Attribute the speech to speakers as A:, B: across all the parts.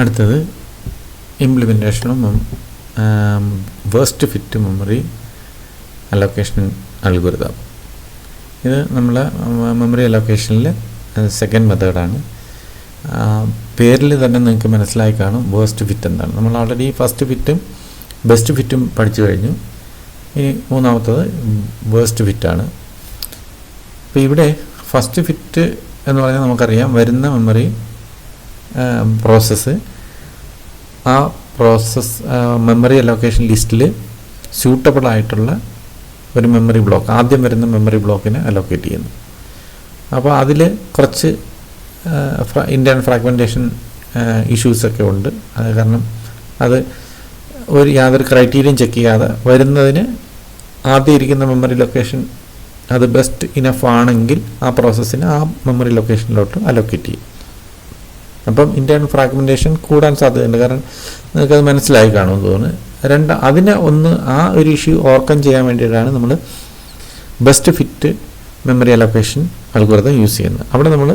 A: അടുത്തത് implementation of waste fit memory allocation algorithm. ഇത് നമ്മൾ മെമ്മറി അലോക്കേഷനിൽ സെക്കൻഡ് മെത്തേഡാണ്. പേരിൽ തന്നെ നിങ്ങൾക്ക് മനസ്സിലായി കാണും വേസ്റ്റ് ഫിറ്റ് എന്താണ്. നമ്മൾ ഓൾറെഡി ഫസ്റ്റ് ഫിറ്റും ബെസ്റ്റ് ഫിറ്റും പഠിച്ചു കഴിഞ്ഞു. ഇനി മൂന്നാമത്തത് വേസ്റ്റ് ഫിറ്റാണ്. അപ്പോൾ ഇവിടെ ഫസ്റ്റ് ഫിറ്റ് എന്ന് പറഞ്ഞാൽ നമുക്കറിയാം, വരുന്ന മെമ്മറി പ്രോസസ്സ് ആ മെമ്മറി അലോക്കേഷൻ ലിസ്റ്റിൽ സ്യൂട്ടബിൾ ആയിട്ടുള്ള ഒരു മെമ്മറി ബ്ലോക്ക്, ആദ്യം വരുന്ന മെമ്മറി ബ്ലോക്കിനെ അലോക്കേറ്റ് ചെയ്യുന്നു. അപ്പോൾ അതിൽ കുറച്ച് ഇൻറ്റേർണൽ ഫ്രാഗ്മെൻറ്റേഷൻ ഇഷ്യൂസൊക്കെ ഉണ്ട്. അത് കാരണം അത് യാതൊരു ക്രൈറ്റീരിയയും ചെക്ക് ചെയ്യാതെ വരുന്നതിന് ആദ്യം ഇരിക്കുന്ന മെമ്മറി ലൊക്കേഷൻ അത് ബെസ്റ്റ് ഇനഫ് ആണെങ്കിൽ ആ പ്രോസസ്സിന് ആ മെമ്മറി ലൊക്കേഷനിലോട്ട് അലോക്കേറ്റ് ചെയ്യും. അപ്പം ഇൻറ്റേർണൽ ഫ്രാഗ്മെൻറ്റേഷൻ കൂടാൻ സാധ്യതയുണ്ട്. കാരണം നിങ്ങൾക്കത് മനസ്സിലായി കാണുമെന്ന് തോന്നുന്നു. അതിനെ ആ ഒരു ഇഷ്യൂ ഓവർകം ചെയ്യാൻ വേണ്ടിയിട്ടാണ് നമ്മൾ best fit memory allocation algorithm use ചെയ്യുന്നത്. അവിടെ നമ്മൾ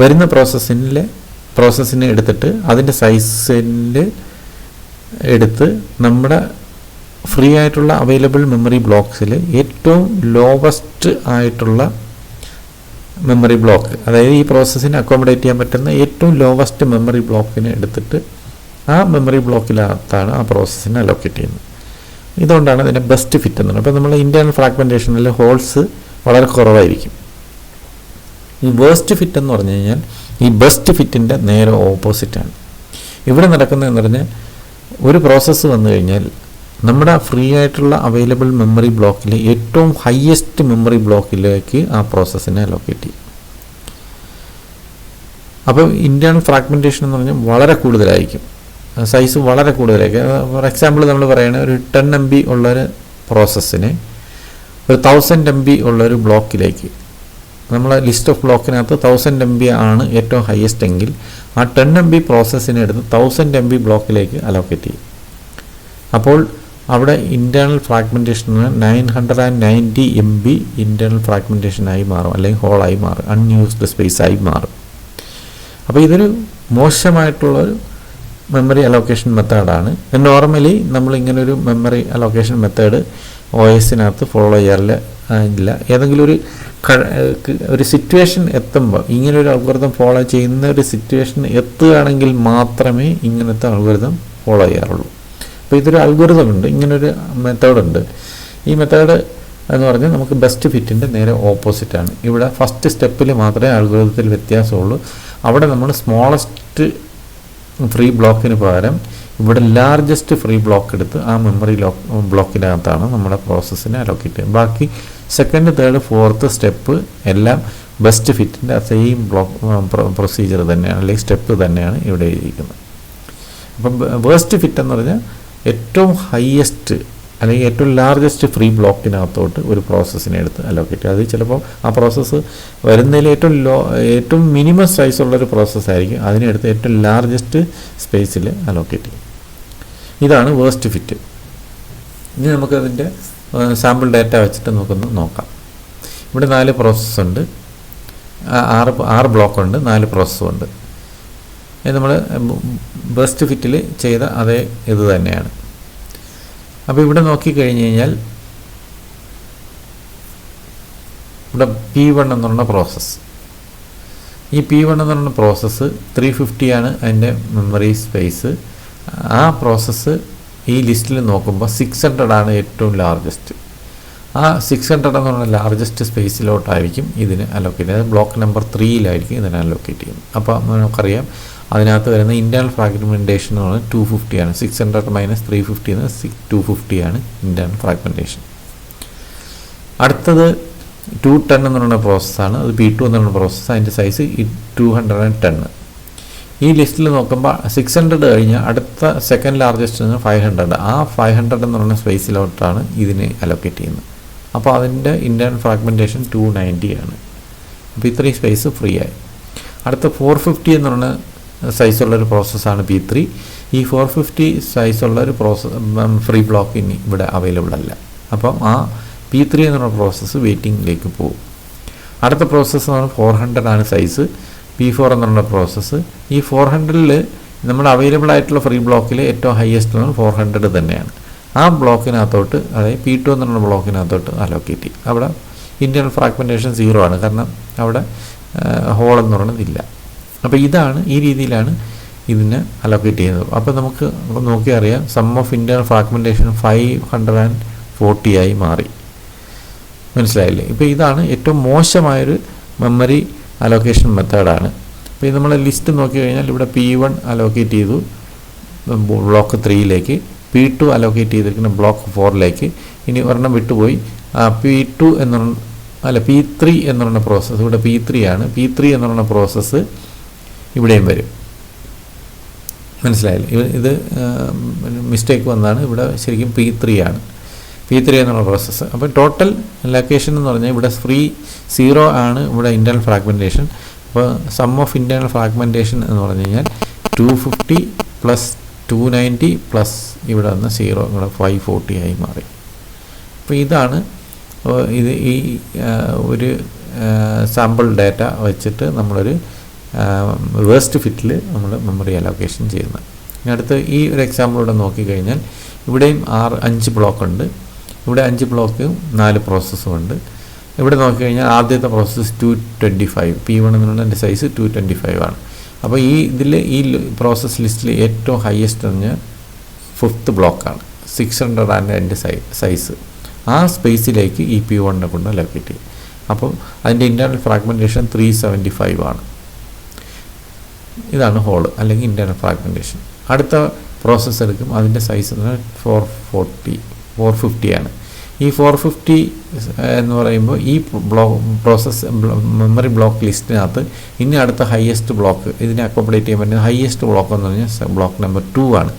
A: വരുന്ന പ്രോസസ്സിനെ എടുത്തിട്ട് അതിൻ്റെ സൈസിൽ എടുത്ത് നമ്മുടെ ഫ്രീ ആയിട്ടുള്ള അവൈലബിൾ മെമ്മറി ബ്ലോക്സിൽ ഏറ്റവും ലോവസ്റ്റ് ആയിട്ടുള്ള മെമ്മറി ബ്ലോക്ക്, അതായത് ഈ പ്രോസസ്സിനെ അക്കോമഡേറ്റ് ചെയ്യാൻ പറ്റുന്ന ഏറ്റവും ലോവസ്റ്റ് മെമ്മറി ബ്ലോക്കിനെ എടുത്തിട്ട് ആ മെമ്മറി ബ്ലോക്കിനകത്താണ് ആ പ്രോസസ്സിനെ അലോക്കേറ്റ് ചെയ്യുന്നത്. ഇതുകൊണ്ടാണ് അതിനെ ബെസ്റ്റ് ഫിറ്റ് എന്ന് പറയുന്നത്. അപ്പോൾ നമ്മൾ ഇൻറ്റേർണൽ ഫ്രാഗ്മെൻറ്റേഷനിൽ ഹോൾസ് വളരെ കുറവായിരിക്കും. ഈ വേസ്റ്റ് ഫിറ്റ് എന്ന് പറഞ്ഞു കഴിഞ്ഞാൽ ഈ ബെസ്റ്റ് ഫിറ്റിൻ്റെ നേരെ ഓപ്പോസിറ്റാണ്. ഇവിടെ നടക്കുന്നതെന്ന് പറഞ്ഞാൽ ഒരു പ്രോസസ്സ് വന്നു കഴിഞ്ഞാൽ നമ്മുടെ ഫ്രീ ആയിട്ടുള്ള അവൈലബിൾ മെമ്മറി ബ്ലോക്കിൽ ഏറ്റവും ഹയസ്റ്റ് മെമ്മറി ബ്ലോക്കിലേക്ക് ആ പ്രോസസ്സിനെ അലോക്കേറ്റ് ചെയ്യും. അപ്പോൾ ഇൻറ്റേർണൽ ഫ്രാഗ്മെൻറ്റേഷൻ എന്ന് പറഞ്ഞാൽ വളരെ കൂടുതലായിരിക്കും, സൈസ് വളരെ കൂടുതലായിരിക്കും. ഫോർ എക്സാമ്പിൾ നമ്മൾ പറയുകയാണെങ്കിൽ ഒരു 10 MB ഉള്ളൊരു പ്രോസസ്സിനെ ഒരു 1000 MB ഉള്ളൊരു ബ്ലോക്കിലേക്ക്, നമ്മൾ ലിസ്റ്റ് ഓഫ് ബ്ലോക്കിനകത്ത് 1000 MB ആണ് ഏറ്റവും ഹയസ്റ്റ് എങ്കിൽ ആ 10 MB പ്രോസസ്സിനെ എടുത്ത് 1000 MB ബ്ലോക്കിലേക്ക് അലോക്കേറ്റ് ചെയ്യും. അപ്പോൾ അവിടെ ഇൻറ്റേർണൽ ഫ്രാഗ്മെൻറ്റേഷന് 990 MB ഇൻറ്റേർണൽ ഫ്രാഗ്മെൻറ്റേഷനായി മാറും, അല്ലെങ്കിൽ ഹോളായി മാറും, അൺയൂസ്ഡ് സ്പേസായി മാറും. അപ്പോൾ ഇതൊരു മോശമായിട്ടുള്ളൊരു മെമ്മറി അലോക്കേഷൻ മെത്തേഡാണ്. നോർമലി നമ്മളിങ്ങനൊരു മെമ്മറി അലോക്കേഷൻ മെത്തേഡ് OSനകത്ത് ഫോളോ ചെയ്യാറില്ല. ഏതെങ്കിലും ഒരു സിറ്റുവേഷൻ എത്തുമ്പോൾ ഇങ്ങനൊരു അൽഗോരിതം ഫോളോ ചെയ്യുന്ന ഒരു സിറ്റുവേഷൻ എത്തുകയാണെങ്കിൽ മാത്രമേ ഇങ്ങനത്തെ അൽഗോരിതം ഫോളോ ചെയ്യാറുള്ളൂ. അപ്പോൾ ഇതൊരു അൽഗോരിതം ഉണ്ട്, ഇങ്ങനൊരു മെത്തേഡുണ്ട്. ഈ മെത്തേഡ് എന്ന് പറഞ്ഞാൽ നമുക്ക് ബെസ്റ്റ് ഫിറ്റിൻ്റെ നേരെ ഓപ്പോസിറ്റാണ്. ഇവിടെ ഫസ്റ്റ് സ്റ്റെപ്പിൽ മാത്രമേ അൽഗോരിതത്തിൽ വ്യത്യാസമുള്ളൂ. അവിടെ നമ്മൾ സ്മോളസ്റ്റ് ഫ്രീ ബ്ലോക്കിന് പകരം ഇവിടെ ലാർജസ്റ്റ് ഫ്രീ ബ്ലോക്ക് എടുത്ത് ആ മെമ്മറി ബ്ലോക്കിനകത്താണ് നമ്മുടെ പ്രോസസ്സിനെ അലോക്കേറ്റ് ചെയ്യുന്നത്. ബാക്കി സെക്കൻഡ്, തേർഡ്, ഫോർത്ത് സ്റ്റെപ്പ് എല്ലാം ബെസ്റ്റ് ഫിറ്റിൻ്റെ സെയിം പ്രൊസീജിയർ തന്നെയാണ്, അല്ലെങ്കിൽ സ്റ്റെപ്പ് തന്നെയാണ് ഇവിടെ എഴുതിയിരിക്കുന്നത്. അപ്പം വേസ്റ്റ് ഫിറ്റ് എന്ന് പറഞ്ഞാൽ ഏറ്റവും ഹയസ്റ്റ് അല്ലെങ്കിൽ ഏറ്റവും ലാർജസ്റ്റ് ഫ്രീ ബ്ലോക്കിനകത്തോട്ട് ഒരു പ്രോസസ്സിനെ എടുത്ത് അലോക്കേറ്റ് ചെയ്യും. അത് ചിലപ്പോൾ ആ പ്രോസസ്സ് വരുന്നതിൽ ഏറ്റവും മിനിമം സൈസുള്ളൊരു പ്രോസസ്സായിരിക്കും, അതിനെടുത്ത് ഏറ്റവും ലാർജസ്റ്റ് സ്പേസിൽ അലോക്കേറ്റ് ചെയ്യും. ഇതാണ് വേസ്റ്റ് ഫിറ്റ്. ഇനി നമുക്കതിൻ്റെ സാമ്പിൾ ഡാറ്റ വെച്ചിട്ട് നമുക്കൊന്ന് നോക്കാം. ഇവിടെ 4 പ്രോസസ്സുണ്ട്, 6 ബ്ലോക്കുണ്ട്, 4 പ്രോസസ്സുണ്ട്. നമ്മൾ ബെസ്റ്റ് ഫിറ്റിൽ ചെയ്ത അതേ ഇത് തന്നെയാണ്. അപ്പോൾ ഇവിടെ നോക്കിക്കഴിഞ്ഞ് കഴിഞ്ഞാൽ ഇവിടെ P1 എന്ന് പറഞ്ഞ പ്രോസസ്സ്, ഈ P1 എന്ന് പറഞ്ഞ പ്രോസസ്സ് 350 ആണ് അതിൻ്റെ മെമ്മറി സ്പേസ്. ആ പ്രോസസ്സ് ഈ ലിസ്റ്റിൽ നോക്കുമ്പോൾ 600 ആണ് ഏറ്റവും ലാർജസ്റ്റ്. ആ 600 എന്ന് പറഞ്ഞ ലാർജസ്റ്റ് സ്പേസിലോട്ടായിരിക്കും ഇതിന് അലോക്കേറ്റ് ചെയ്യുന്നത്. ബ്ലോക്ക് നമ്പർ 3-ലായിരിക്കും ഇതിനെ അലോക്കേറ്റ് ചെയ്യുന്നത്. അപ്പോൾ നമുക്കറിയാം അതിനകത്ത് വരുന്ന ഇൻറ്റേർണൽ ഫ്രാഗ്മെൻറ്റേഷൻ എന്ന് പറഞ്ഞാൽ 250 ആണ്. 600 - 350 എന്ന് 250 ആണ് ഇൻറ്റേർണൽ ഫ്രാഗ്മെൻറ്റേഷൻ. അടുത്തത് 210 എന്ന് പറയുന്ന പ്രോസസ്സാണ്. അത് P2 എന്ന് പറയുന്ന പ്രോസസ്സ്, അതിൻ്റെ സൈസ് 210. ഈ ലിസ്റ്റിൽ നോക്കുമ്പോൾ 600 കഴിഞ്ഞാൽ അടുത്ത സെക്കൻഡ് ലാർജസ്റ്റ് 500. ആ 500 എന്ന് പറയുന്ന സ്പേസിലോട്ടാണ് ഇതിനെ അലോക്കേറ്റ് ചെയ്യുന്നത്. അപ്പോൾ അതിൻ്റെ ഇൻറ്റേർണൽ ഫ്രാഗ്മെൻറ്റേഷൻ 290 ആണ്. അപ്പോൾ ഇത്രയും സ്പേസ് ഫ്രീ ആയി. അടുത്ത 450 എന്ന് പറയുന്ന സൈസുള്ളൊരു പ്രോസസ്സാണ് P3. ഈ 450 സൈസുള്ളൊരു ഫ്രീ ബ്ലോക്ക് ഇനി ഇവിടെ അവൈലബിൾ അല്ല. അപ്പം ആ P3 എന്ന് പറയുന്ന പ്രോസസ്സ് വെയിറ്റിംഗിലേക്ക് പോകും. അടുത്ത പ്രോസസ്സ് എന്ന് പറഞ്ഞാൽ 400 ആണ് സൈസ്, P4 എന്ന് പറയുന്ന പ്രോസസ്സ്. ഈ 400-ൽ നമ്മൾ അവൈലബിൾ ആയിട്ടുള്ള ഫ്രീ ബ്ലോക്കിൽ ഏറ്റവും ഹയസ്റ്റ് 400 തന്നെയാണ്. ആ ബ്ലോക്കിനകത്തോട്ട്, അതായത് P2 എന്നുള്ള ബ്ലോക്കിനകത്തോട്ട് അലോക്കേറ്റ് ചെയ്യും. അവിടെ ഇൻറ്റേർണൽ ഫ്രാഗ്മെൻറ്റേഷൻ 0 ആണ്, കാരണം അവിടെ ഹോൾ എന്ന് പറയുന്നതില്ല. അപ്പോൾ ഇതാണ്, ഈ രീതിയിലാണ് ഇതിനെ അലോക്കേറ്റ് ചെയ്യുന്നത്. അപ്പോൾ നമുക്ക് നോക്കിയാൽ അറിയാം, സം ഓഫ് ഇൻറ്റേർണൽ ഫ്രാഗ്മെൻറ്റേഷൻ 540 ആയി മാറി. മനസ്സിലായില്ലേ? ഇപ്പോൾ ഇതാണ് ഏറ്റവും മോശമായൊരു മെമ്മറി അലോക്കേഷൻ മെത്തേഡാണ്. അപ്പോൾ ഇത് നമ്മൾ ലിസ്റ്റ് നോക്കി കഴിഞ്ഞാൽ ഇവിടെ P1 അലോക്കേറ്റ് ചെയ്തു ബ്ലോക്ക് 3ലേക്ക്, P2 അലോക്കേറ്റ് ചെയ്തിരിക്കുന്ന ബ്ലോക്ക് 4ലേക്ക്. ഇനി ഒരെണ്ണം വിട്ടുപോയി, P2 P3 എന്ന് പറയുന്ന പ്രോസസ്സ്, ഇവിടെ P3 ആണ്. P3 എന്ന് പറയുന്ന പ്രോസസ്സ് ഇവിടെയും വരും. മനസ്സിലായില്ലേ? ഇത് മിസ്റ്റേക്ക് വന്നതാണ്. ഇവിടെ ശരിക്കും P3 ആണ്, P3 എന്നുള്ള പ്രോസസ്സ്. അപ്പോൾ ടോട്ടൽ ലൊക്കേഷൻ എന്ന് പറഞ്ഞാൽ ഇവിടെ ഫ്രീ 0 ആണ്, ഇവിടെ ഇൻറ്റേർണൽ ഫ്രാഗ്മെൻറ്റേഷൻ. അപ്പോൾ സം ഓഫ് ഇൻറ്റേർണൽ ഫ്രാഗ്മെൻറ്റേഷൻ എന്ന് പറഞ്ഞു കഴിഞ്ഞാൽ 250 പ്ലസ് 290 പ്ലസ് ഇവിടെ വന്ന് 0 ഇവിടെ 540 ആയി മാറി. അപ്പോൾ ഇതാണ് ഇത് ഈ ഒരു സാമ്പിൾ ഡാറ്റ വെച്ചിട്ട് നമ്മളൊരു വേസ്റ്റ് ഫിറ്റിൽ നമ്മൾ മെമ്മറി അലോക്കേഷൻ ചെയ്യുന്നത്. ഇനി അടുത്ത് ഈ ഒരു എക്സാമ്പിൾ ഇവിടെ നോക്കിക്കഴിഞ്ഞാൽ ഇവിടെയും 5 ബ്ലോക്ക് ഉണ്ട്. ഇവിടെ 5 ബ്ലോക്കും 4 പ്രോസസ്സും ഉണ്ട്. ഇവിടെ നോക്കിക്കഴിഞ്ഞാൽ ആദ്യത്തെ പ്രോസസ്സ് 225, P1 എന്നുള്ളതിൻ്റെ സൈസ് 225 ആണ്. അപ്പോൾ ഈ പ്രോസസ് ലിസ്റ്റിൽ ഏറ്റവും ഹയസ്റ്റ് പറഞ്ഞ 5th ബ്ലോക്കാണ്, 600 ആണ് അതിൻ്റെ സൈസ്. ആ സ്പേസിലേക്ക് ഈ P1 കൊണ്ട് അലോക്കേറ്റ് ചെയ്യും. അപ്പോൾ അതിൻ്റെ ഇൻറ്റേർണൽ ഫ്രാഗ്മെൻറ്റേഷൻ 375 ആണ്. ഇതാണ് ഹോള് അല്ലെങ്കിൽ ഇൻറ്റേർണൽ ഫ്രാഗ്മെൻറ്റേഷൻ. അടുത്ത പ്രോസസ്സ് എടുക്കും, അതിൻ്റെ സൈസ് 450 ആണ്. ഈ 450 എന്ന് പറയുമ്പോൾ ഈ മെമ്മറി ബ്ലോക്ക് ലിസ്റ്റിനകത്ത് ഇനി അടുത്ത ഹയസ്റ്റ് ബ്ലോക്ക്, ഇതിനെ അക്കോമഡേറ്റ് ചെയ്യാൻ പറ്റുന്ന ഹയസ്റ്റ് ബ്ലോക്ക് എന്ന് പറഞ്ഞാൽ ബ്ലോക്ക് നമ്പർ 2 ആണ്.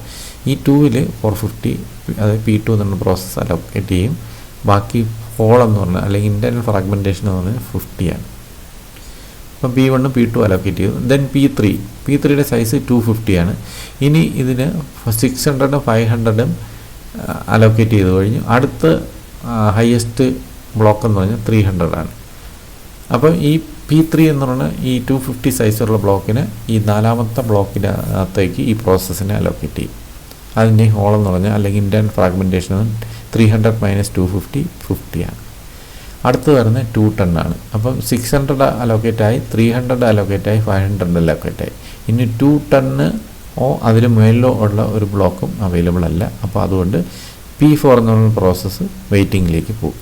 A: ഈ 2ൽ 450, അതായത് P2 എന്നുള്ള പ്രോസസ്സ് അലോക്കേറ്റ് ചെയ്യും. ബാക്കി ഹോൾ എന്ന് പറഞ്ഞാൽ അല്ലെങ്കിൽ ഇൻറ്റേർണൽ ഫ്രാഗ്മെൻറ്റേഷൻ എന്ന് പറഞ്ഞാൽ 50 ആണ്. അപ്പം P1 P2 അലോക്കേറ്റ് ചെയ്തു. ദെൻ P3യുടെ സൈസ് 250 ആണ്. ഇനി ഇതിന് 600 500 അലോക്കേറ്റ് ചെയ്ത് കഴിഞ്ഞു. അടുത്ത ഹയസ്റ്റ് ബ്ലോക്ക് എന്ന് പറഞ്ഞാൽ 300 ആണ്. അപ്പോൾ ഈ P3 എന്ന് പറഞ്ഞാൽ ഈ 250 സൈസുള്ള ബ്ലോക്കിന് ഈ 4ാമത്തെ ബ്ലോക്കിനകത്തേക്ക് ഈ പ്രോസസ്സിനെ അലോക്കേറ്റ് ചെയ്യും. അതിൻ്റെ ഹോൾ എന്ന് പറഞ്ഞാൽ അല്ലെങ്കിൽ ഇൻറ്റേർണൽ ഫ്രാഗ്മെൻറ്റേഷൻ 300 - 250 50 ആണ്. അടുത്ത് വരുന്നത് 210 ആണ്. അപ്പം 600 അലോക്കേറ്റായി, 300 അലോക്കേറ്റായി, 500 അലോക്കേറ്റായി. ഇനി 210 അതിൽ മേളിലോ ഉള്ള ഒരു ബ്ലോക്കും അവൈലബിൾ അല്ല. അപ്പോൾ അതുകൊണ്ട് P4 എന്നുള്ള പ്രോസസ്സ് വെയിറ്റിങ്ങിലേക്ക് പോകും.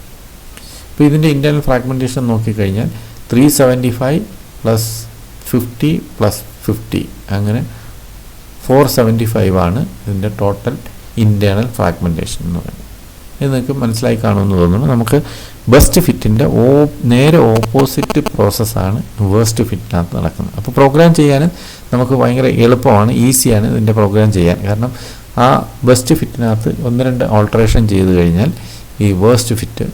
A: അപ്പോൾ ഇതിൻ്റെ ഇൻറ്റേർണൽ ഫ്രാഗ്മെൻറ്റേഷൻ നോക്കിക്കഴിഞ്ഞാൽ 375 പ്ലസ് 50 പ്ലസ് 50 അങ്ങനെ 475 ആണ് ഇതിൻ്റെ ടോട്ടൽ ഇൻറ്റേർണൽ ഫ്രാഗ്മെൻറ്റേഷൻ എന്ന് പറയുന്നത്. ഇത് നിങ്ങൾക്ക് മനസ്സിലായി കാണുമെന്ന് തോന്നുന്നു. നമുക്ക് ബെസ്റ്റ് ഫിറ്റിൻ്റെ നേരെ ഓപ്പോസിറ്റ് പ്രോസസ്സാണ് വേസ്റ്റ് ഫിറ്റിനകത്ത് നടക്കുന്നത്. അപ്പോൾ പ്രോഗ്രാം ചെയ്യാൻ നമുക്ക് ഭയങ്കര എളുപ്പമാണ്, ഈസിയാണ് ഇതിൻ്റെ പ്രോഗ്രാം ചെയ്യാൻ. കാരണം ആ ബെസ്റ്റ് ഫിറ്റിനകത്ത് 1-2 ഓൾട്ടറേഷൻ ചെയ്ത് കഴിഞ്ഞാൽ ഈ വേസ്റ്റ് ഫിറ്റ്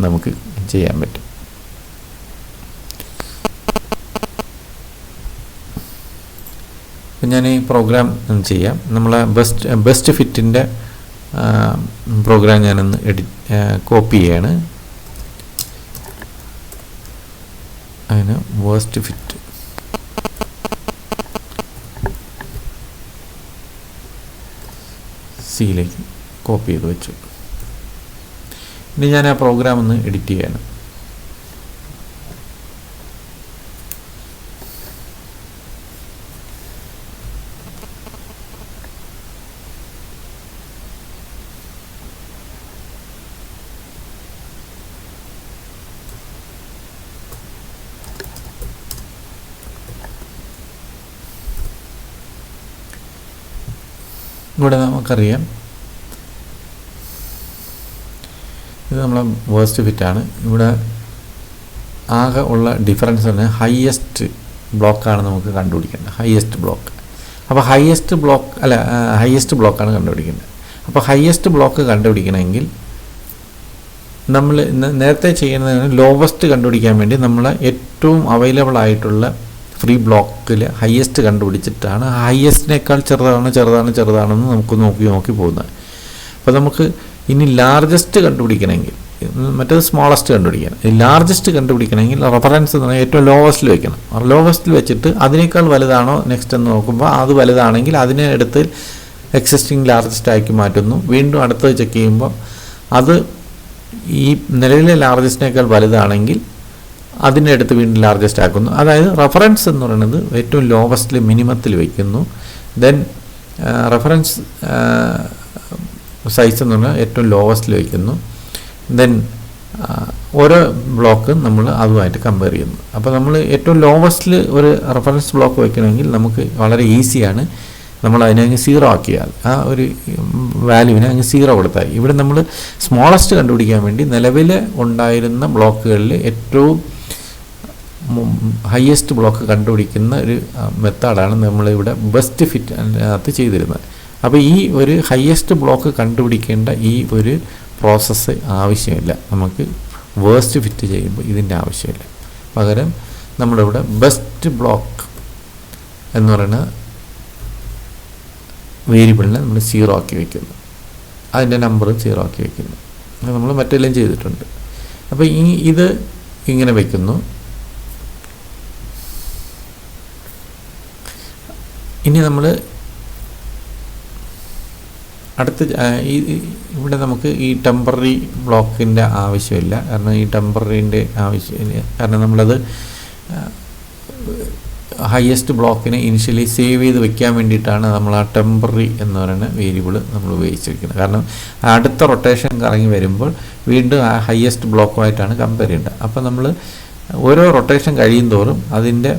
A: നമുക്ക് ചെയ്യാൻ പറ്റും. അപ്പം ഞാൻ ഈ പ്രോഗ്രാം ചെയ്യാം. നമ്മളെ ബെസ്റ്റ് ഫിറ്റിൻ്റെ പ്രോഗ്രാം ഞാനൊന്ന് കോപ്പി ചെയ്യാണ്. അതിന് വേസ്റ്റ് ഫിറ്റ് സിയിലേക്ക് കോപ്പി ചെയ്ത് വെച്ചു. ഇനി ഞാൻ ആ പ്രോഗ്രാം ഒന്ന് എഡിറ്റ് ചെയ്യാണ്. ഇവിടെ നമുക്കറിയാം ഇത് നമ്മളെ വേസ്റ്റ് ഫിറ്റാണ്. ഇവിടെ ആകെ ഉള്ള ഡിഫറൻസ് പറഞ്ഞാൽ ഹയസ്റ്റ് ബ്ലോക്കാണ് നമുക്ക് കണ്ടുപിടിക്കേണ്ടത്, ഹയസ്റ്റ് ബ്ലോക്ക്. അപ്പോൾ ഹയസ്റ്റ് ബ്ലോക്കാണ് കണ്ടുപിടിക്കേണ്ടത്. അപ്പോൾ ഹയസ്റ്റ് ബ്ലോക്ക് കണ്ടുപിടിക്കണമെങ്കിൽ നമ്മൾ നേരത്തെ ചെയ്യുന്നതിന് ലോവസ്റ്റ് കണ്ടുപിടിക്കാൻ വേണ്ടി നമ്മൾ ഏറ്റവും അവൈലബിൾ ആയിട്ടുള്ള ഫ്രീ ബ്ലോക്കിൽ ഹയസ്റ്റ് കണ്ടുപിടിച്ചിട്ടാണ് ഹയസ്റ്റിനേക്കാൾ ചെറുതാണെന്ന് നമുക്ക് നോക്കി പോകുന്നത്. അപ്പോൾ നമുക്ക് ഇനി ലാർജസ്റ്റ് കണ്ടുപിടിക്കണമെങ്കിൽ മറ്റേത് സ്മോളസ്റ്റ് കണ്ടുപിടിക്കണം. ഈ ലാർജസ്റ്റ് കണ്ടുപിടിക്കണമെങ്കിൽ റെഫറൻസ് എന്ന് പറഞ്ഞാൽ ഏറ്റവും ലോവസ്റ്റിൽ വെക്കണം. ലോവസ്റ്റിൽ വെച്ചിട്ട് അതിനേക്കാൾ വലുതാണോ നെക്സ്റ്റ് എന്ന് നോക്കുമ്പോൾ അത് വലുതാണെങ്കിൽ അതിനെ എടുത്ത് എക്സിസ്റ്റിംഗ് ലാർജസ്റ്റ് ആക്കി മാറ്റുന്നു. വീണ്ടും അടുത്തത് ചെക്ക് ചെയ്യുമ്പോൾ അത് ഈ നിലവിലെ ലാർജസ്റ്റിനേക്കാൾ വലുതാണെങ്കിൽ അതിനെ എടുത്ത് വീണ്ടും ലാർജസ്റ്റ് ആക്കുന്നു. അതായത് റെഫറൻസ് എന്ന് പറയുന്നത് ഏറ്റവും ലോവസ്റ്റിൽ മിനിമത്തിൽ വയ്ക്കുന്നു. ദെൻ റെഫറൻസ് സൈസ് എന്ന് പറഞ്ഞാൽ ഏറ്റവും ലോവസ്റ്റിൽ വയ്ക്കുന്നു. ദെൻ ഓരോ ബ്ലോക്ക് നമ്മൾ അതുമായിട്ട് കമ്പയർ ചെയ്യുന്നു. അപ്പോൾ നമ്മൾ ഏറ്റവും ലോവസ്റ്റിൽ ഒരു റെഫറൻസ് ബ്ലോക്ക് വയ്ക്കണമെങ്കിൽ നമുക്ക് വളരെ ഈസിയാണ്. നമ്മൾ അതിനെ അങ്ങ് 0 ആക്കിയാൽ ആ ഒരു വാല്യൂവിനെ അങ്ങ് 0 കൊടുത്താൽ ഇവിടെ നമ്മൾ സ്മോളസ്റ്റ് കണ്ടുപിടിക്കാൻ വേണ്ടി നിലവിൽ ഉണ്ടായിരുന്ന ബ്ലോക്കുകളിൽ ഏറ്റവും ഹയസ്റ്റ് ബ്ലോക്ക് കണ്ടുപിടിക്കുന്ന ഒരു മെത്തേഡാണ് നമ്മളിവിടെ ബെസ്റ്റ് ഫിറ്റ് അതിനകത്ത് ചെയ്തിരുന്നത്. അപ്പോൾ ഈ ഒരു ഹയസ്റ്റ് ബ്ലോക്ക് കണ്ടുപിടിക്കേണ്ട ഈ ഒരു പ്രോസസ്സ് ആവശ്യമില്ല. നമുക്ക് വേസ്റ്റ് ഫിറ്റ് ചെയ്യുമ്പോൾ ഇതിൻ്റെ ആവശ്യമില്ല. പകരം നമ്മളിവിടെ ബെസ്റ്റ് ബ്ലോക്ക് എന്ന് പറയുന്ന വേരിയബിളിനെ നമ്മൾ 0 ആക്കി വയ്ക്കുന്നു. അതിൻ്റെ നമ്പർ 0 ആക്കി വയ്ക്കുന്നു. നമ്മൾ മറ്റെല്ലാം ചെയ്തിട്ടുണ്ട്. അപ്പോൾ ഇത് ഇങ്ങനെ വയ്ക്കുന്നു. ഇനി നമ്മൾ അടുത്ത ഇവിടെ നമുക്ക് ഈ ടെമ്പററി ബ്ലോക്കിൻ്റെ ആവശ്യമില്ല. കാരണം ഈ ടെമ്പററിൻ്റെ ആവശ്യമില്ല. കാരണം നമ്മളത് ഹയസ്റ്റ് ബ്ലോക്കിനെ ഇനിഷ്യലി സേവ് ചെയ്ത് വെക്കാൻ വേണ്ടിയിട്ടാണ് നമ്മൾ ആ ടെമ്പററി എന്ന് പറയുന്ന വേരിയബിൾ നമ്മൾ ഉപയോഗിച്ചിരിക്കുന്നത്. കാരണം അടുത്ത റൊട്ടേഷൻ കറങ്ങി വരുമ്പോൾ വീണ്ടും ആ ഹയസ്റ്റ് ബ്ലോക്കുമായിട്ടാണ് കമ്പയർ ചെയ്യേണ്ടത്. അപ്പോൾ നമ്മൾ ഓരോ റൊട്ടേഷൻ കഴിയും തോറും അതിൻ്റെ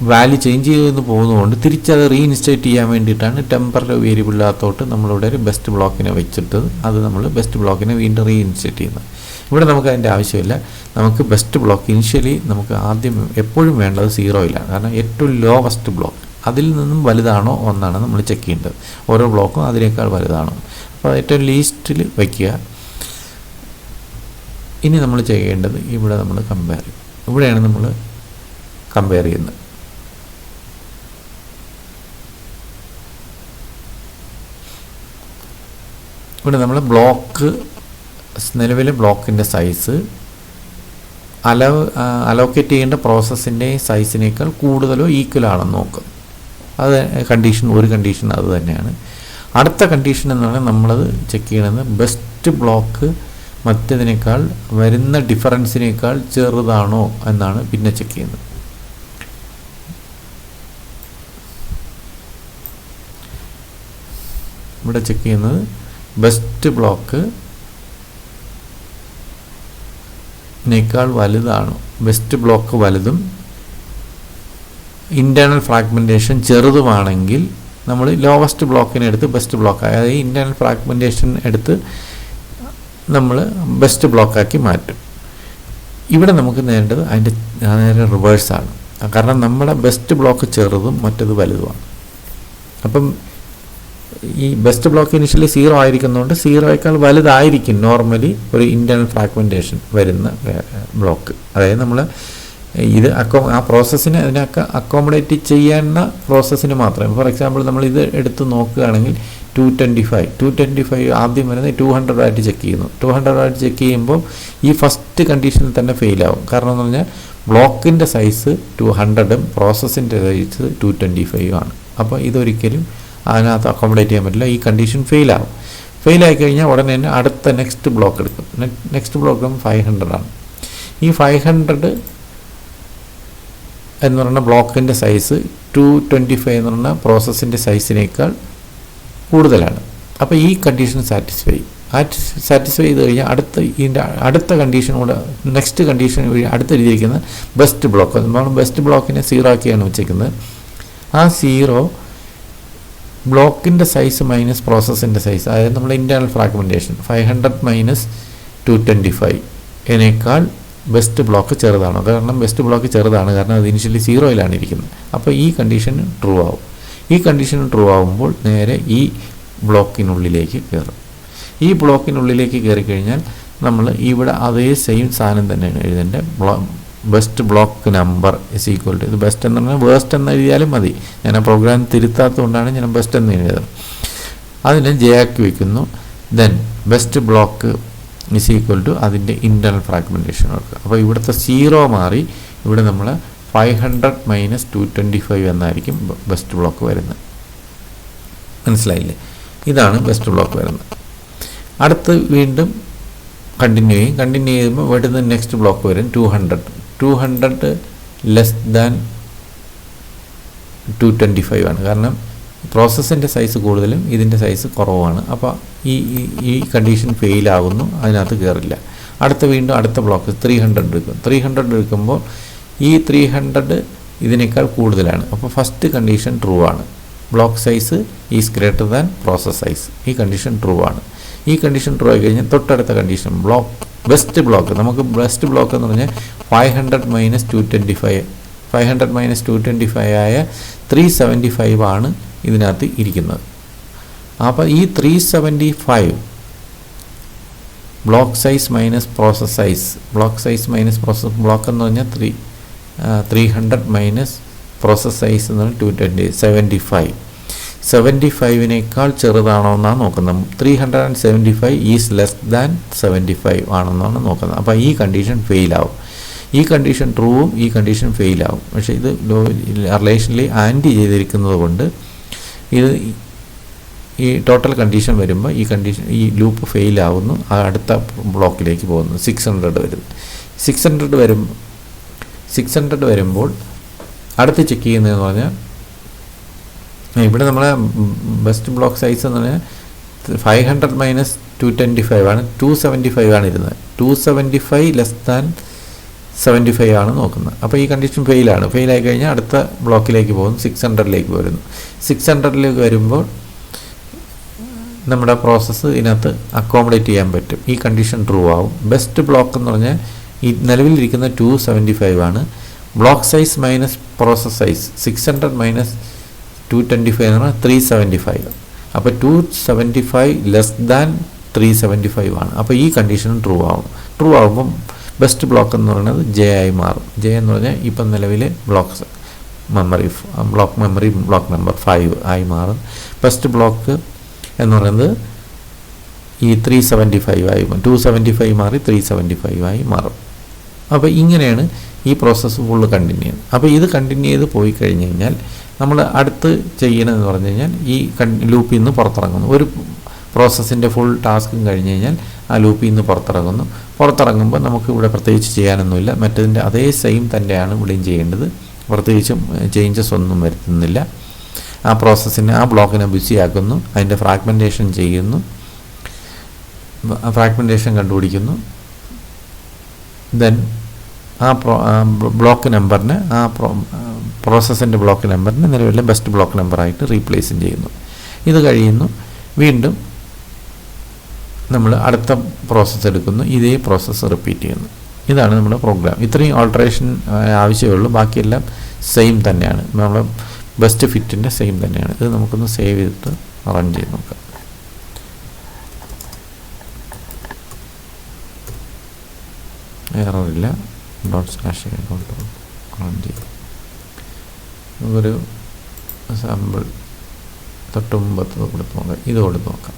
A: വാല്യൂ ചേഞ്ച് ചെയ്തെന്ന് പോകുന്നതുകൊണ്ട് തിരിച്ചത് റീഇൻസ്റ്റേറ്റ് ചെയ്യാൻ വേണ്ടിയിട്ടാണ് ടെമ്പററി വേരിയബിളിനകത്തോട്ട് നമ്മളിവിടെ ഒരു ബെസ്റ്റ് ബ്ലോക്കിനെ വെച്ചിട്ട് അത് നമ്മൾ ബെസ്റ്റ് ബ്ലോക്കിനെ വീണ്ടും റീഇൻസ്റ്റേറ്റ് ചെയ്യുന്നത്. ഇവിടെ നമുക്ക് അതിൻ്റെ ആവശ്യമില്ല. നമുക്ക് ബെസ്റ്റ് ബ്ലോക്ക് ഇനിഷ്യലി നമുക്ക് ആദ്യം എപ്പോഴും വേണ്ടത് 0 കാരണം ഏറ്റവും ലോവസ്റ്റ് ബ്ലോക്ക് അതിൽ നിന്നും വലുതാണോ ഒന്നാണ് നമ്മൾ ചെക്ക് ചെയ്യേണ്ടത്. ഓരോ ബ്ലോക്കും അതിനേക്കാൾ വലുതാണോ. അപ്പോൾ ഏറ്റവും ലീസ്റ്റിൽ വയ്ക്കുക. ഇനി നമ്മൾ ചെയ്യേണ്ടത് ഇവിടെ നമ്മൾ കമ്പയർ ചെയ്യും. ഇവിടെയാണ് നമ്മൾ കമ്പയർ ചെയ്യുന്നത്. ഇവിടെ നമ്മൾ ബ്ലോക്ക് നിലവിലെ ബ്ലോക്കിൻ്റെ സൈസ് അലോക്കേറ്റ് ചെയ്യേണ്ട പ്രോസസ്സിൻ്റെ സൈസിനേക്കാൾ കൂടുതലോ ഈക്വലോ ആണെന്ന് നോക്കുക. അത് ഒരു കണ്ടീഷൻ അത് തന്നെയാണ്. അടുത്ത കണ്ടീഷൻ എന്ന് പറഞ്ഞാൽ നമ്മളത് ചെക്ക് ചെയ്യണത് ബെസ്റ്റ് ബ്ലോക്ക് മറ്റതിനേക്കാൾ വരുന്ന ഡിഫറൻസിനേക്കാൾ ചെറുതാണോ എന്നാണ് പിന്നെ ചെക്ക് ചെയ്യുന്നത്. ഇവിടെ ചെക്ക് ചെയ്യുന്നത് ബെസ്റ്റ് ബ്ലോക്ക് നേക്കാൾ വലുതാണോ. ബെസ്റ്റ് ബ്ലോക്ക് വലുതും ഇൻറ്റേർണൽ ഫ്രാഗ്മെൻറ്റേഷൻ ചെറുതുമാണെങ്കിൽ നമ്മൾ ലോവസ്റ്റ് ബെസ്റ്റ് ബ്ലോക്ക് അതായത് ഇൻറ്റേർണൽ ഫ്രാഗ്മെൻറ്റേഷൻ എടുത്ത് നമ്മൾ ബെസ്റ്റ് ബ്ലോക്കാക്കി മാറ്റും. ഇവിടെ നമുക്ക് നേടേണ്ടത് അതിൻ്റെ നേരെ റിവേഴ്സാണ്. കാരണം നമ്മുടെ ബെസ്റ്റ് ബ്ലോക്ക് ചെറുതും മറ്റത് വലുതുമാണ്. അപ്പം ഈ ബെസ്റ്റ് ബ്ലോക്ക് ഇനിഷ്യലി 0 ആയിരിക്കുന്നതുകൊണ്ട് 0യേക്കാൾ വലുതായിരിക്കും നോർമലി ഒരു ഇൻറ്റേർണൽ ഫ്രാഗ്മെൻറ്റേഷൻ വരുന്ന ബ്ലോക്ക്. അതായത് നമ്മൾ ഇത് ആ പ്രോസസ്സിനെ അതിനൊക്കെ അക്കോമഡേറ്റ് ചെയ്യുന്ന പ്രോസസ്സിന് മാത്രമേ. ഫോർ എക്സാമ്പിൾ നമ്മൾ ഇത് എടുത്ത് നോക്കുകയാണെങ്കിൽ 225 ആദ്യം വരുന്നത് 200 ആയിട്ട് ചെക്ക് ചെയ്യുന്നു. 200 ആയിട്ട് ചെക്ക് ചെയ്യുമ്പോൾ ഈ ഫസ്റ്റ് കണ്ടീഷനിൽ തന്നെ ഫെയിലാവും. കാരണം എന്ന് പറഞ്ഞാൽ ബ്ലോക്കിൻ്റെ സൈസ് 200ഉം പ്രോസസ്സിൻ്റെ സൈസ് 225 ആണ്. അപ്പോൾ ഇതൊരിക്കലും അതിനകത്ത് അക്കോമഡേറ്റ് ചെയ്യാൻ പറ്റില്ല. ഈ കണ്ടീഷൻ ഫെയിലാവും. ഫെയിലായി കഴിഞ്ഞാൽ ഉടനെ തന്നെ അടുത്ത നെക്സ്റ്റ് ബ്ലോക്ക് എടുക്കും. നെക്സ്റ്റ് ബ്ലോക്ക് 500 ആണ്. ഈ 500 എന്ന് പറയുന്ന ബ്ലോക്കിൻ്റെ സൈസ് 225 എന്ന് പറഞ്ഞ പ്രോസസ്സിൻ്റെ സൈസിനേക്കാൾ കൂടുതലാണ്. അപ്പോൾ ഈ കണ്ടീഷൻ സാറ്റിസ്ഫൈ ചെയ്ത് കഴിഞ്ഞാൽ അടുത്ത കണ്ടീഷൻ കൂടെ നെക്സ്റ്റ് കണ്ടീഷൻ അടുത്ത രീതിയിരിക്കുന്ന ബെസ്റ്റ് ബ്ലോക്ക് നമ്മൾ ബെസ്റ്റ് ബ്ലോക്കിനെ 0 ആക്കിയാണ് വെച്ചേക്കുന്നത്. ആ 0 ബ്ലോക്കിൻ്റെ സൈസ് മൈനസ് പ്രോസസ്സിൻ്റെ സൈസ്, അതായത് നമ്മൾ ഇൻറ്റേർണൽ ഫ്രാഗ്മെൻറ്റേഷൻ 500 മൈനസ് 225 ഇതിനേക്കാൾ ബെസ്റ്റ് ബ്ലോക്ക് ചെറുതാണ്. കാരണം ബെസ്റ്റ് ബ്ലോക്ക് ചെറുതാണ് കാരണം അത് ഇനിഷ്യലി 0യിലാണ് ഇരിക്കുന്നത്. അപ്പോൾ ഈ കണ്ടീഷൻ ട്രൂ ആവും. ഈ കണ്ടീഷൻ ട്രൂ ആവുമ്പോൾ നേരെ ഈ ബ്ലോക്കിനുള്ളിലേക്ക് കയറും. ഈ ബ്ലോക്കിനുള്ളിലേക്ക് കയറിക്കഴിഞ്ഞാൽ നമ്മൾ ഇവിടെ അതേ സെയിം സാധനം തന്നെയാണ് എഴുതേണ്ടത്. Best block number is equal to ഇത് ബെസ്റ്റ് എന്ന് പറഞ്ഞാൽ വേസ്റ്റ് എന്ന് എഴുതിയാലും മതി. ഞാൻ ആ പ്രോഗ്രാം തിരുത്താത്തതുകൊണ്ടാണ് ഞാൻ ബെസ്റ്റ് എന്ന് എഴുതുന്നത്. അതിനെ ജെ ആക്കി വയ്ക്കുന്നു. Then best block is equal to അതിൻ്റെ ഇൻറ്റേർണൽ ഫ്രാഗ്മെൻറ്റേഷൻ എടുക്കുക. അപ്പോൾ ഇവിടുത്തെ 0 മാറി ഇവിടെ നമ്മൾ 500 മൈനസ് 225 എന്നായിരിക്കും ബെസ്റ്റ് ബ്ലോക്ക് വരുന്നത്. മനസ്സിലായില്ലേ? ഇതാണ് ബെസ്റ്റ് ബ്ലോക്ക് വരുന്നത്. അടുത്ത് വീണ്ടും കണ്ടിന്യൂ ചെയ്യുമ്പോൾ വരുന്ന നെക്സ്റ്റ് ബ്ലോക്ക് വരും 200 ലെസ് ദാൻ 225 ആണ്. കാരണം പ്രോസസ്സിൻ്റെ സൈസ് കൂടുതലും ഇതിൻ്റെ സൈസ് കുറവാണ്. അപ്പോൾ ഈ കണ്ടീഷൻ ഫെയിലാകുന്നു, അതിനകത്ത് കയറില്ല. വീണ്ടും അടുത്ത ബ്ലോക്ക് 300 എടുക്കും. 300 എടുക്കുമ്പോൾ ഈ 300 ഇതിനേക്കാൾ കൂടുതലാണ്. അപ്പോൾ ഫസ്റ്റ് കണ്ടീഷൻ ട്രൂ ആണ്. Block size is greater than process size. ഈ കണ്ടീഷൻ ട്രൂ ആണ്. ഈ കണ്ടീഷൻ ട്രൂ ആയി കഴിഞ്ഞാൽ തൊട്ടടുത്ത കണ്ടീഷൻ ബെസ്റ്റ് ബ്ലോക്ക്. നമുക്ക് ബെസ്റ്റ് ബ്ലോക്ക് എന്ന് പറഞ്ഞാൽ 500 മൈനസ് 225 ആയ 375 ആണ് ഇതിനകത്ത് ഇരിക്കുന്നത്. അപ്പോൾ ഈ 375 block size minus process size, block എന്ന് പറഞ്ഞാൽ 300 മൈനസ് പ്രോസസ് സൈസ് എന്ന് പറഞ്ഞാൽ 275. 75നേക്കാൾ ചെറുതാണോ എന്നാണ് നോക്കുന്നത്. 375 ഈസ് ലെസ് ദാൻ 75 ആണെന്നാണ് നോക്കുന്നത്. അപ്പോൾ ഈ കണ്ടീഷൻ ഫെയിലാവും. ഈ കണ്ടീഷൻ ട്രൂവും ഈ കണ്ടീഷൻ ഫെയിലാവും. പക്ഷേ ഇത് റിലേഷനിൽ ആൻറ്റി ചെയ്തിരിക്കുന്നത് കൊണ്ട് ഇത് ഈ ടോട്ടൽ കണ്ടീഷൻ വരുമ്പോൾ ഈ ലൂപ്പ് ഫെയിലാവുന്നു. അടുത്ത ബ്ലോക്കിലേക്ക് പോകുന്നു. 600 വരുന്നു. 600 വരുമ്പോൾ അടുത്ത് ചെക്ക് ചെയ്യുന്നതെന്ന് പറഞ്ഞാൽ ഇവിടെ നമ്മളെ ബെസ്റ്റ് ബ്ലോക്ക് സൈസ് എന്ന് പറഞ്ഞാൽ 500 മൈനസ് 225 ആണ്. 275 ആണ് ഇരുന്നത്. 275 ലെസ് ദാൻ 75 ആണ് നോക്കുന്നത്. അപ്പോൾ ഈ കണ്ടീഷൻ ഫെയിലായി കഴിഞ്ഞാൽ അടുത്ത ബ്ലോക്കിലേക്ക് പോകുന്നു. 600ലേക്ക് വരുന്നു. 600ലേക്ക് വരുമ്പോൾ നമ്മുടെ പ്രോസസ്സ് ഇതിനകത്ത് അക്കോമഡേറ്റ് ചെയ്യാൻ പറ്റും. ഈ കണ്ടീഷൻ ട്രൂ ആവും. ബെസ്റ്റ് ബ്ലോക്ക് എന്ന് പറഞ്ഞാൽ ഈ നിലവിലിരിക്കുന്ന 275 ആണ്. Block size minus process size 600 minus 225 എന്ന് പറഞ്ഞാൽ 375. അപ്പോൾ 275 ലെസ് ദാൻ 375 ആണ്. അപ്പോൾ ഈ കണ്ടീഷൻ ട്രൂ ആവുമ്പം ബെസ്റ്റ് ബ്ലോക്ക് എന്ന് പറയുന്നത് ജെ ആയി മാറും. ജെ എന്ന് പറഞ്ഞാൽ ഇപ്പം നിലവിൽ ബ്ലോക്ക് നമ്പർ 5 ആയി മാറും. ബെസ്റ്റ് ബ്ലോക്ക് എന്ന് പറയുന്നത് ഈ 375 ആയി 275 മാറി 375 ആയി മാറും. അപ്പോൾ ഇങ്ങനെയാണ് ഈ പ്രോസസ്സ് ഫുള്ള് കണ്ടിന്യൂ ചെയ്യുന്നത്. അപ്പോൾ ഇത് കണ്ടിന്യൂ ചെയ്ത് പോയി കഴിഞ്ഞ് കഴിഞ്ഞാൽ നമ്മൾ അടുത്ത് ചെയ്യണമെന്ന് പറഞ്ഞു കഴിഞ്ഞാൽ ഈ ലൂപ്പിൽ നിന്ന് പുറത്തിറങ്ങുന്നു. ഒരു പ്രോസസ്സിൻ്റെ ഫുൾ ടാസ്കും കഴിഞ്ഞ് കഴിഞ്ഞാൽ ആ ലൂപ്പിൽ നിന്ന് പുറത്തിറങ്ങുമ്പോൾ നമുക്ക് ഇവിടെ പ്രത്യേകിച്ച് ചെയ്യാനൊന്നുമില്ല. മറ്റതിൻ്റെ അതേ സെയിം തന്നെയാണ് ഇവിടെയും ചെയ്യേണ്ടത്. പ്രത്യേകിച്ചും ചേഞ്ചസ് ഒന്നും വരുത്തുന്നില്ല. ആ പ്രോസസ്സിനെ ആ ബ്ലോക്കിനെ ബിസിയാക്കുന്നു. അതിൻ്റെ ഫ്രാഗ്മെൻറ്റേഷൻ ചെയ്യുന്നു. ഫ്രാഗ്മെൻറ്റേഷൻ കണ്ടുപിടിക്കുന്നു. ദെൻ ആ ബ്ലോക്ക് നമ്പറിന് പ്രോസസ്സിൻ്റെ ബ്ലോക്ക് നമ്പറിന് നിലവിലെ ബെസ്റ്റ് ബ്ലോക്ക് നമ്പറായിട്ട് റീപ്ലേസും ചെയ്യുന്നു. ഇത് കഴിയുന്നു. വീണ്ടും നമ്മൾ അടുത്ത പ്രോസസ്സ് എടുക്കുന്നു. ഇതേ പ്രോസസ്സ് റിപ്പീറ്റ് ചെയ്യുന്നു. ഇതാണ് നമ്മുടെ പ്രോഗ്രാം. ഇത്രയും ഓൾട്ടറേഷൻ ആവശ്യമുള്ളൂ. ബാക്കിയെല്ലാം സെയിം തന്നെയാണ്. നമ്മൾ ബെസ്റ്റ് ഫിറ്റിൻ്റെ സെയിം തന്നെയാണ്. ഇത് നമുക്കൊന്ന് സേവ് ചെയ്തിട്ട് റൺ ചെയ്ത് നോക്കാം. എററില്ല. ./ റൺ ചെയ്യും. ഒരു സാമ്പിൾ തൊട്ടുമുമ്പത്ത് കൊടുത്ത് നോക്കാം. ഇത് കൊടുത്ത് നോക്കാം.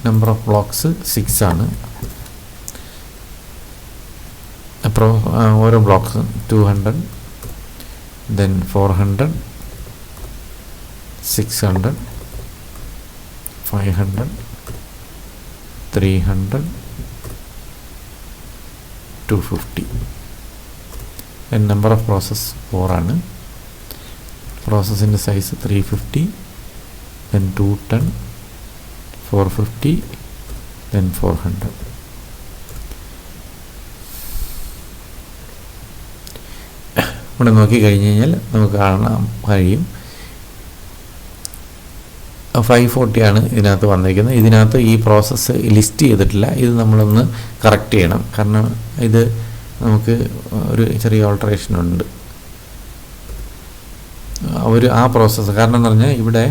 A: നമ്പർ ഓഫ് ബ്ലോക്സ് 6 ആണ്. അപ്പോൾ ഓരോ blocks 200, then 400, 600, 500, 300, 250. and number of process 4 ആണ്. പ്രോസസ്സിൻ്റെ സൈസ് 350, then 210, 450, then 400. ഇവിടെ നോക്കിക്കഴിഞ്ഞ് കഴിഞ്ഞാൽ നമുക്ക് കാണാൻ കഴിയും 540 ആണ് ഇതിനകത്ത് വന്നിരിക്കുന്നത്. ഇതിനകത്ത് ഈ പ്രോസസ്സ് ലിസ്റ്റ് ചെയ്തിട്ടില്ല. ഇത് നമ്മളൊന്ന് കറക്റ്റ് ചെയ്യണം. കാരണം ഇത് നമുക്ക് ഒരു ചെറിയ ഓൾട്ടറേഷൻ ഉണ്ട്. ആ പ്രോസസ്സ് കാരണം എന്ന് പറഞ്ഞാൽ ഇവിടെ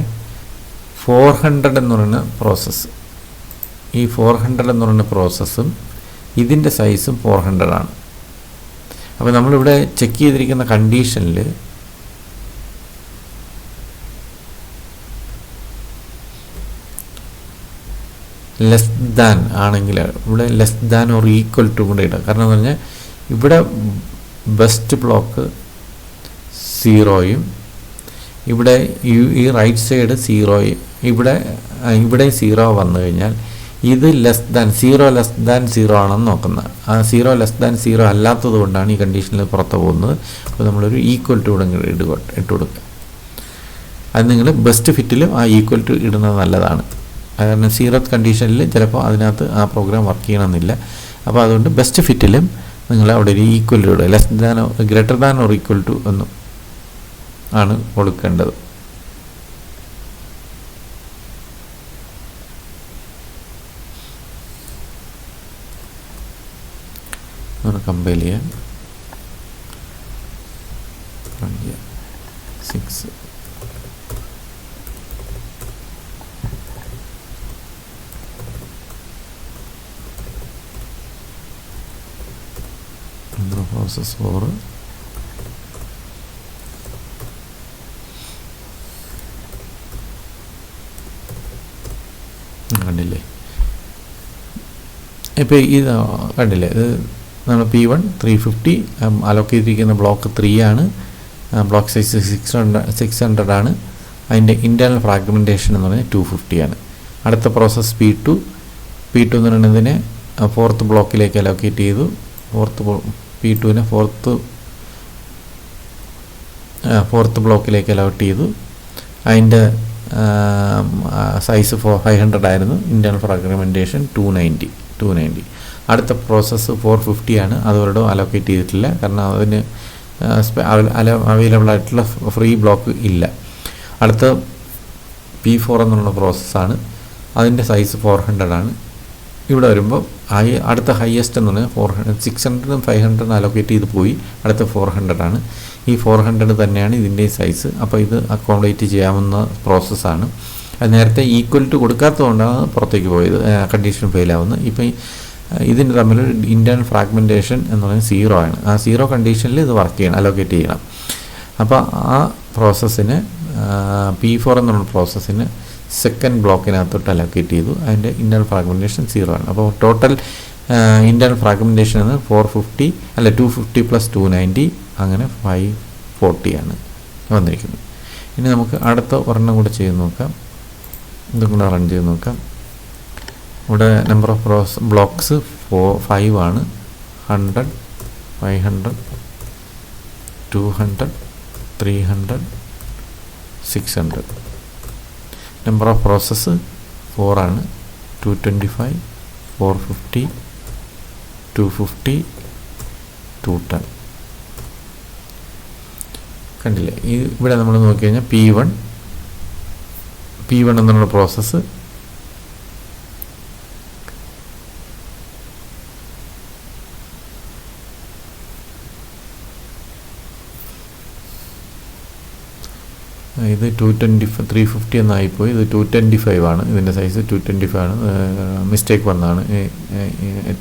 A: 400 എന്ന് പറയുന്ന പ്രോസസ്സ്, ഈ 400 എന്ന് പറയുന്ന പ്രോസസ്സും ഇതിൻ്റെ സൈസും 400 ആണ്. അപ്പോൾ നമ്മളിവിടെ ചെക്ക് ചെയ്തിരിക്കുന്ന കണ്ടീഷനിൽ ലെസ് ദാൻ ആണെങ്കിൽ ഇവിടെ less than or equal to കൂടെ ഇടാം. കാരണം എന്ന് പറഞ്ഞാൽ ഇവിടെ ബെസ്റ്റ് ബ്ലോക്ക് 0യും ഇവിടെ ഈ റൈറ്റ് സൈഡ് 0യും ഇവിടെ 0 വന്നു കഴിഞ്ഞാൽ ഇത് ലെസ് ദാൻ 0 ആണെന്ന് നോക്കുന്നത്. ആ 0 അല്ലാത്തത് കൊണ്ടാണ് ഈ കണ്ടീഷനിൽ പുറത്ത് പോകുന്നത്. അപ്പോൾ നമ്മളൊരു ഈക്വൽ ടു ഇട്ട് കൊടുക്കുക. അത് നിങ്ങൾ ബെസ്റ്റ് ഫിറ്റിലും ആ ഈക്വൽ ടു ഇടുന്നത് നല്ലതാണ്. കാരണം 0th കണ്ടീഷനിൽ ചിലപ്പോൾ അതിനകത്ത് ആ പ്രോഗ്രാം വർക്ക് ചെയ്യണമെന്നില്ല. അപ്പോൾ അതുകൊണ്ട് ബെസ്റ്റ് ഫിറ്റിലും നിങ്ങൾ അവിടെ ഒരു ഈക്വൽ ടു ഇടുക. Less than or greater than or equal to എന്നും ആണ് കൊടുക്കേണ്ടത്. കമ്പൈൽ ചെയ്യാൻ 6 പ്രോസസ് 4 കണ്ടില്ലേ? ഇപ്പോൾ ഇത് കണ്ടില്ലേ? ഇത് നമ്മൾ P1 350 അലോക്ക് ചെയ്തിരിക്കുന്ന ബ്ലോക്ക് 3 ആണ്. ബ്ലോക്ക് സൈസ് 600 ആണ്. അതിൻ്റെ ഇൻറ്റേർണൽ ഫ്രാഗ്മെൻറ്റേഷൻ എന്ന് പറഞ്ഞാൽ 250 ആണ്. അടുത്ത പ്രോസസ്സ് P2 എന്ന് പറയുന്നതിനെ 4th ബ്ലോക്കിലേക്ക് അലോക്കേറ്റ് ചെയ്തു. P2നെ 4th ബ്ലോക്കിലേക്ക് അലോട്ട് ചെയ്തു. അതിൻ്റെ സൈസ് 500 ആയിരുന്നു. Internal fragmentation 290. അടുത്ത പ്രോസസ്സ് 450 ആണ്. അതവരോട് അലോക്കേറ്റ് ചെയ്തിട്ടില്ല. കാരണം അതിന് അവൈലബിൾ ആയിട്ടുള്ള ഫ്രീ ബ്ലോക്ക് ഇല്ല. അടുത്ത P4 എന്നുള്ള പ്രോസസ്സാണ്. അതിൻ്റെ സൈസ് 400 ആണ്. ഇവിടെ വരുമ്പോൾ അടുത്ത ഹയസ്റ്റ് എന്ന് പറഞ്ഞാൽ 600 500 അലോക്കേറ്റ് ചെയ്ത് പോയി. അടുത്ത 400 ആണ്. ഈ 400 തന്നെയാണ് ഇതിൻ്റെ സൈസ്. അപ്പോൾ ഇത് അക്കോമഡേറ്റ് ചെയ്യാവുന്ന പ്രോസസ്സാണ്. അത് നേരത്തെ ഈക്വൽ ടു കൊടുക്കാത്തതുകൊണ്ടാണ് പുറത്തേക്ക് പോയത്, കണ്ടീഷൻ ഫെയിലാവുന്നത്. ഇപ്പം ഇതിന് തമ്മിൽ ഇൻറ്റേർണൽ ഫ്രാഗ്മെൻറ്റേഷൻ എന്ന് പറയുന്നത് 0 ആണ്. ആ 0 കണ്ടീഷനിൽ ഇത് വർക്ക് ചെയ്യണം, അലോക്കേറ്റ് ചെയ്യണം. അപ്പോൾ ആ പ്രോസസ്സിന് P4 എന്നുള്ള പ്രോസസ്സിന് സെക്കൻഡ് ബ്ലോക്കിനകത്തോട്ട് അലോക്കേറ്റ് ചെയ്തു. അതിൻ്റെ ഇൻറ്റേർണൽ ഫ്രാഗ്മെൻറ്റേഷൻ 0 ആണ്. അപ്പോൾ ടോട്ടൽ ഇൻറ്റേർണൽ ഫ്രാഗ്മെൻറ്റേഷൻ എന്ന് 250 + 290 അങ്ങനെ 540 ആണ് വന്നിരിക്കുന്നത്. ഇനി നമുക്ക് അടുത്ത ഒരെണ്ണം കൂടെ ചെയ്ത് നോക്കാം. ഇതും കൂടെ റൺ ചെയ്ത് നോക്കാം. ഇവിടെ നമ്പർ ഓഫ് ബ്ലോക്സ് 5 ആണ്. 100 500 200 300 600. നമ്പർ ഓഫ് പ്രോസസ്സ് 4 ആണ്. 225 450 250 210. കണ്ടില്ലേ? ഇവിടെ നമ്മൾ നോക്കി കഴിഞ്ഞാൽ P1 എന്നുള്ള പ്രോസസ്സ് ഇത് 350 എന്നായിപ്പോയി. ഇത് 225 ആണ്. ഇതിൻ്റെ സൈസ് 225 ആണ്. മിസ്റ്റേക്ക് വന്നതാണ്,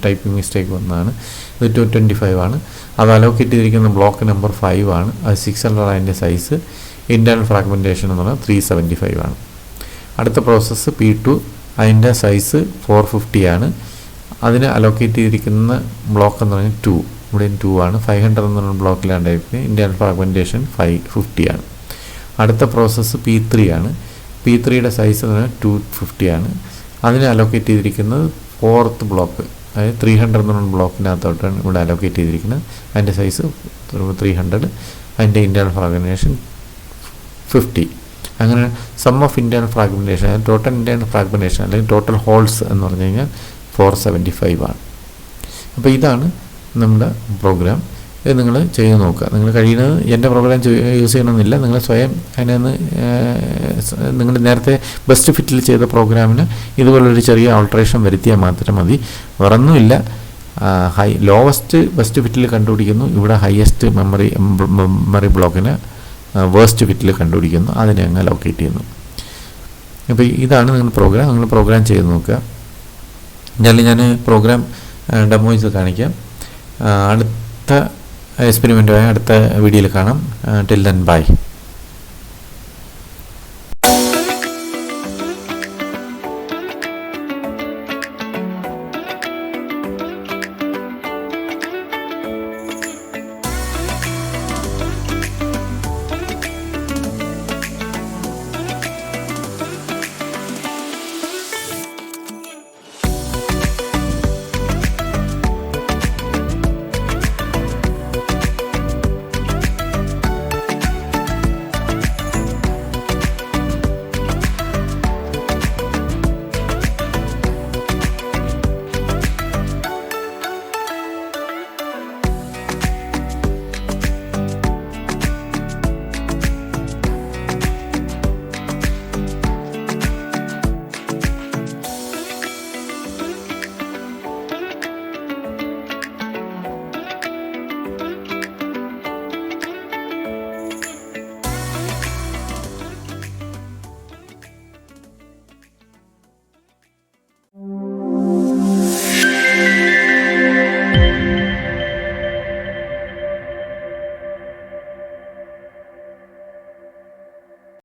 A: ടൈപ്പിംഗ് മിസ്റ്റേക്ക് വന്നതാണ്. ഇത് 225 ആണ്. അത് അലോക്കേറ്റ് ചെയ്തിരിക്കുന്ന ബ്ലോക്ക് നമ്പർ 5 ആണ്. അത് 600 അതിൻ്റെ സൈസ്. ഇൻറ്റേർണൽ ഫ്രാഗ്മെൻറ്റേഷൻ എന്ന് പറഞ്ഞാൽ 375 ആണ്. അടുത്ത പ്രോസസ്സ് P2, അതിൻ്റെ സൈസ് 450 ആണ്. അതിന് അലോക്കേറ്റ് ചെയ്തിരിക്കുന്ന ബ്ലോക്ക് എന്ന് പറഞ്ഞാൽ 2, ഇവിടെ 2 ആണ്. 500 എന്നുള്ള ബ്ലോക്കിലാണ് ഇൻറ്റേർണൽ ഫ്രാഗ്മെൻറ്റേഷൻ 550 ആണ്. അടുത്ത പ്രോസസ്സ് P3 ആണ്. P3യുടെ സൈസ് എന്ന് പറഞ്ഞാൽ 250 ആണ്. അതിന് അലോക്കേറ്റ് ചെയ്തിരിക്കുന്നത് 4th ബ്ലോക്ക്, അതായത് 300 എന്നുള്ള ബ്ലോക്കിനകത്തോട്ടാണ് ഇവിടെ അലോക്കേറ്റ് ചെയ്തിരിക്കുന്നത്. അതിൻ്റെ സൈസ് 300. അതിൻ്റെ ഇൻറ്റേർണൽ ഫ്രാഗ്മെൻറ്റേഷൻ 50. അങ്ങനെ സം ഓഫ് ഇൻറ്റേർണൽ ഫ്രാഗ്മെൻറ്റേഷൻ, അതായത് ടോട്ടൽ ഇൻറ്റേർണൽ ഫ്രാഗ്മെൻറ്റേഷൻ അല്ലെങ്കിൽ ടോട്ടൽ ഹോൾസ് എന്ന് പറഞ്ഞു കഴിഞ്ഞാൽ 475 ആണ്. അപ്പോൾ ഇതാണ് നമ്മുടെ പ്രോഗ്രാം. ഇത് നിങ്ങൾ ചെയ്ത് നോക്കുക. നിങ്ങൾ കഴിയുന്നത് എൻ്റെ പ്രോഗ്രാം യൂസ് ചെയ്യണമെന്നില്ല. നിങ്ങൾ സ്വയം അതിനൊന്ന് നിങ്ങൾ നേരത്തെ ബെസ്റ്റ് ഫിറ്റിൽ ചെയ്ത പ്രോഗ്രാമിന് ഇതുപോലൊരു ചെറിയ ഓൾട്ടറേഷൻ വരുത്തിയാൽ മാത്രം മതി. വേറൊന്നുമില്ല. ലോവസ്റ്റ് ബെസ്റ്റ് ഫിറ്റിൽ കണ്ടുപിടിക്കുന്നു. ഇവിടെ ഹയസ്റ്റ് മെമ്മറി ബ്ലോക്കിന് വേസ്റ്റ് ഫിറ്റിൽ കണ്ടുപിടിക്കുന്നു. അതിനെ അങ്ങ് ലൊക്കേറ്റ് ചെയ്യുന്നു. അപ്പോൾ ഇതാണ് നിങ്ങൾ പ്രോഗ്രാം ചെയ്ത് നോക്കുക. എന്നാലും ഞാൻ പ്രോഗ്രാം ഡെമോയ്സ് കാണിക്കാം. അടുത്ത എക്സ്പെരിമെൻറ്റുമായി അടുത്ത വീഡിയോയിൽ കാണാം. Till then bye.